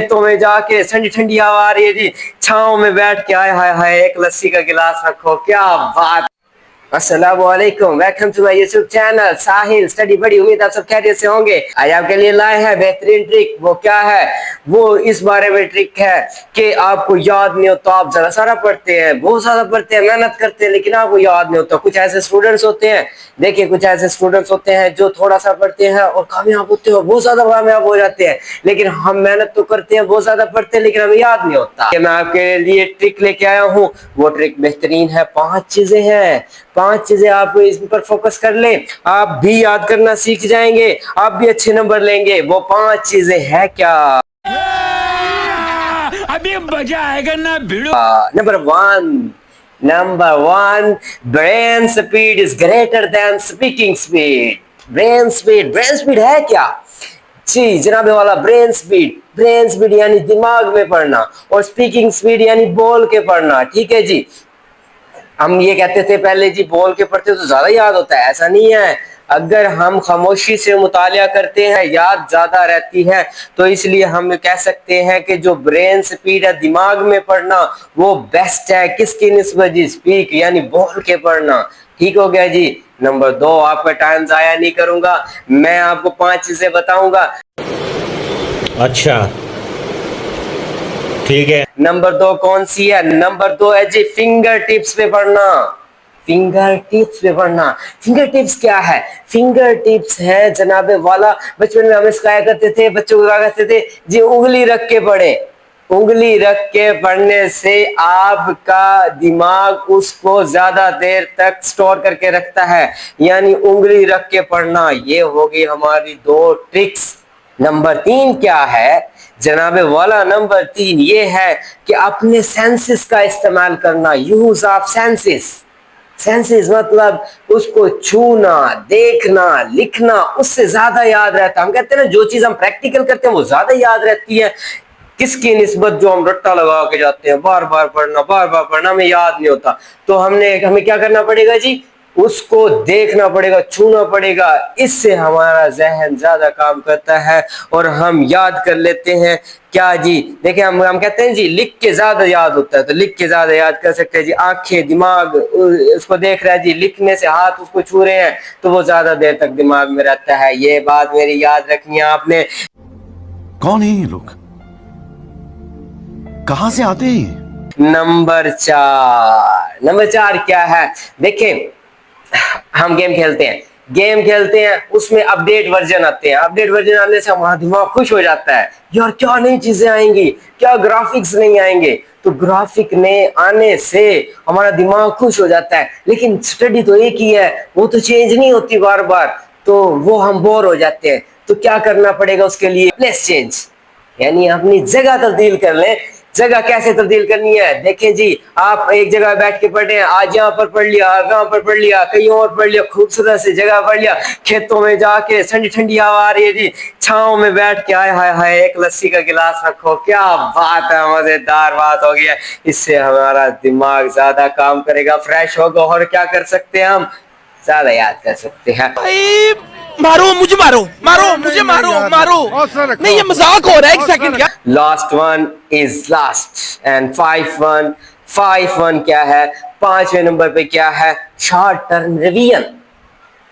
खेतों में जाके ठंडी ठंडी हवा आ रही है जी, छांव में बैठ के आए हाय हाय एक लस्सी का गिलास रखो, क्या बात। अस्सलामुअलैकुम, welcome to my YouTube channel Sahil study. बड़ी उम्मीद आप सब खैरियत से होंगे। आज आपके लिए लाए हैं बेहतरीन ट्रिक। वो क्या है? वो इस बारे में ट्रिक है कि आपको याद नहीं होता, आप जरा सारा पढ़ते हैं, बहुत ज्यादा पढ़ते हैं, मेहनत करते हैं, लेकिन आपको याद नहीं होता। कुछ ऐसे स्टूडेंट्स होते हैं, देखिए कुछ ऐसे स्टूडेंट्स होते हैं जो थोड़ा सा पढ़ते हैं और कामयाब होते हैं, बहुत ज्यादा कामयाब हो जाते हैं, लेकिन हम मेहनत तो करते हैं, बहुत ज्यादा पढ़ते हैं, लेकिन हमें याद नहीं होता। मैं आपके लिए ट्रिक लेके आया हूँ, वो ट्रिक बेहतरीन है। 5 चीजें हैं, 5 चीजें आप इस पर फोकस कर लें, आप भी याद करना सीख जाएंगे, आप भी अच्छे नंबर लेंगे। वो 5 चीजें हैं क्या? अभी मजा आएगा ना भिड़ो। Number one, brain speed is greater than speaking speed. Brain speed है क्या जी जनाबे वाला? ब्रेन स्पीड यानी दिमाग में पढ़ना, और स्पीकिंग स्पीड यानी बोल के पढ़ना। ठीक है जी, हम ये कहते थे पहले जी, बोल के पढ़ते तो ज्यादा याद होता है, ऐसा नहीं है। अगर हम खामोशी से मुतालिया करते हैं याद ज्यादा रहती है। तो इसलिए हम कह सकते हैं कि जो ब्रेन स्पीड है, दिमाग में पढ़ना, वो बेस्ट है। किसकी निस्बत जी? स्पीक यानी बोल के पढ़ना। ठीक हो गया जी। नंबर 2, आपका टाइम जाया नहीं करूंगा, मैं आपको 5 चीजें बताऊंगा। अच्छा ठीक है। नंबर 2 कौन सी है? नंबर 2 है जी फिंगर टिप्स पे पढ़ना। फिंगर टिप्स पे पढ़ना। फिंगर टिप्स क्या है? फिंगर टिप्स है जनाबे वाला, बचपन में हमें सिखाया करते थे, बच्चों को कहा करते थे जी उंगली रख के पढ़े। उंगली रख के पढ़ने से आपका दिमाग उसको ज्यादा देर तक स्टोर करके रखता है, यानी उंगली रख के पढ़ना। ये होगी हमारी 2 ट्रिक्स। नंबर 3 क्या है जनाबे वाला? नंबर 3 ये है कि अपने सेंसेस का इस्तेमाल करना। Use of senses. सेंसेस मतलब उसको छूना, देखना, लिखना, उससे ज्यादा याद रहता है। हम कहते हैं ना, जो चीज हम प्रैक्टिकल करते हैं वो ज्यादा याद रहती है। किसकी निस्बत? जो हम रट्टा लगा के जाते हैं, बार बार पढ़ना, हमें याद नहीं होता। तो हमें क्या करना पड़ेगा जी? उसको देखना पड़ेगा, छूना पड़ेगा। इससे हमारा जहन ज्यादा काम करता है और हम याद कर लेते हैं। क्या जी? देखिए हम कहते हैं जी लिख के ज्यादा याद होता है, तो लिख के ज्यादा याद कर सकते हैं जी। आंखें, दिमाग उसको देख रहा है जी, लिखने से हाथ उसको छू रहे हैं, तो वो ज्यादा देर तक दिमाग में रहता है। ये बात मेरी याद रखनी है आपने। कौन है ये लोग? कहां से आते हैं? नंबर 4 क्या है? देखें, हम गेम खेलते हैं, उसमें अपडेट वर्जन आते हैं। अपडेट वर्जन आने से हमारा दिमाग खुश हो जाता है, यार क्या नई चीजें आएंगी, क्या ग्राफिक्स नहीं आएंगे। तो ग्राफिक ने आने से हमारा दिमाग खुश हो जाता है, लेकिन स्टडी तो एक ही है, वो तो चेंज नहीं होती बार बार, तो वो हम बोर हो जाते हैं। तो क्या करना पड़ेगा उसके लिए? प्लेस चेंज, यानी अपनी जगह तब्दील कर लें। जगह कैसे तब्दील करनी है? देखें जी, आप एक जगह बैठ के पढ़ रहे हैं, आज यहाँ पर पढ़ लिया, वहां पर पढ़ लिया, कहीं और पढ़ लिया, खूबसूरत सी जगह पढ़ लिया, खेतों में जाके ठंडी ठंडी हवा आ रही है जी, छांव में बैठ के आए हाय हाय एक लस्सी का गिलास रखो, क्या बात है, मजेदार बात हो गई है। इससे हमारा दिमाग ज्यादा काम करेगा, फ्रेश होगा, और क्या कर सकते हैं हम? ज्यादा याद कर सकते हैं। मारो मुझे, मारो मुझे, मारो नहीं, ये मजाक हो रहा है। एक second. Last one is last and 5 1 क्या है? 5वें नंबर पे क्या है? Short term revision.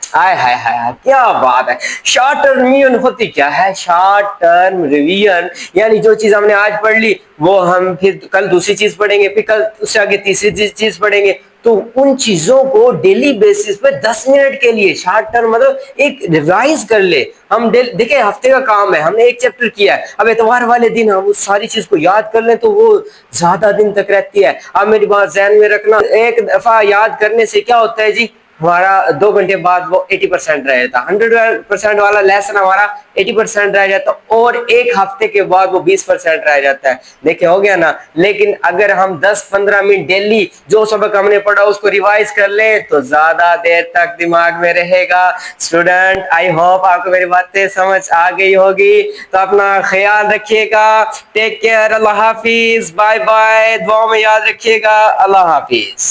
Hi hi hi, क्या बात है। शॉर्ट टर्म रिवीजन होती क्या है? शॉर्ट टर्म रिवीजन यानी जो चीज हमने आज पढ़ ली, वो हम फिर कल दूसरी चीज पढ़ेंगे, फिर कल उससे आगे तीसरी चीज पढ़ेंगे। तो उन चीजों को डेली बेसिस पे 10 मिनट के लिए, शॉर्ट टर्म मतलब एक रिवाइज कर ले। हम देखिए हफ्ते का काम है, हमने एक चैप्टर किया है, अब इतवार वाले दिन हम उस सारी चीज को याद कर लें तो वो ज्यादा दिन तक रहती है। अब मेरी बात ध्यान में रखना, एक दफा याद करने से क्या होता है जी, हमारा 2 घंटे बाद वो 80% रह जाता। 100% वाला लेसन हमारा 80% रह जाता, और एक हफ्ते के बाद वो 20% रह जाता है। देखिए हो गया ना। लेकिन अगर हम 10-15 मिनट डेली जो सबक हमने पढ़ा उसको रिवाइज कर लें तो ज्यादा देर तक दिमाग में रहेगा। स्टूडेंट, आई होप आपको मेरी बातें समझ आ गई होगी। तो अपना ख्याल रखिएगा, टेक केयर, अल्लाह हाफिज, बाय बाय, दुआ में याद रखिएगा, अल्लाह हाफिज।